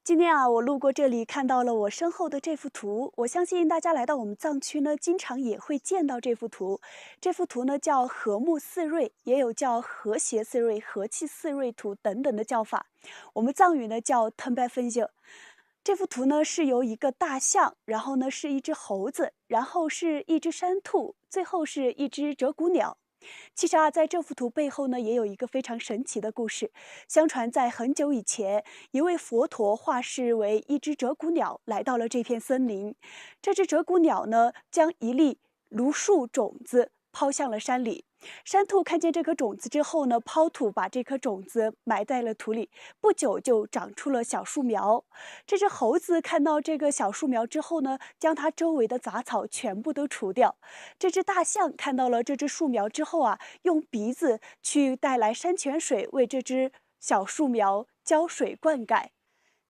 今天啊，我路过这里，看到了我身后的这幅图。我相信大家来到我们藏区呢，经常也会见到这幅图。这幅图呢叫和睦四瑞，也有叫和谐四瑞、和气四瑞图等等的叫法。我们藏语呢叫 t e m b e f e n j e 这幅图呢是由一个大象，然后呢是一只猴子，然后是一只山兔，最后是一只鹧鸪鸟。其实啊，在这幅图背后呢，也有一个非常神奇的故事。相传在很久以前，一位佛陀化身为一只鹧鸪鸟，来到了这片森林。这只鹧鸪鸟呢，将一粒芦树种子抛向了山里。山兔看见这颗种子之后呢，抛土把这颗种子埋在了土里，不久就长出了小树苗。这只猴子看到这个小树苗之后呢，将它周围的杂草全部都除掉。这只大象看到了这只树苗之后啊，用鼻子去带来山泉水，为这只小树苗浇水灌溉。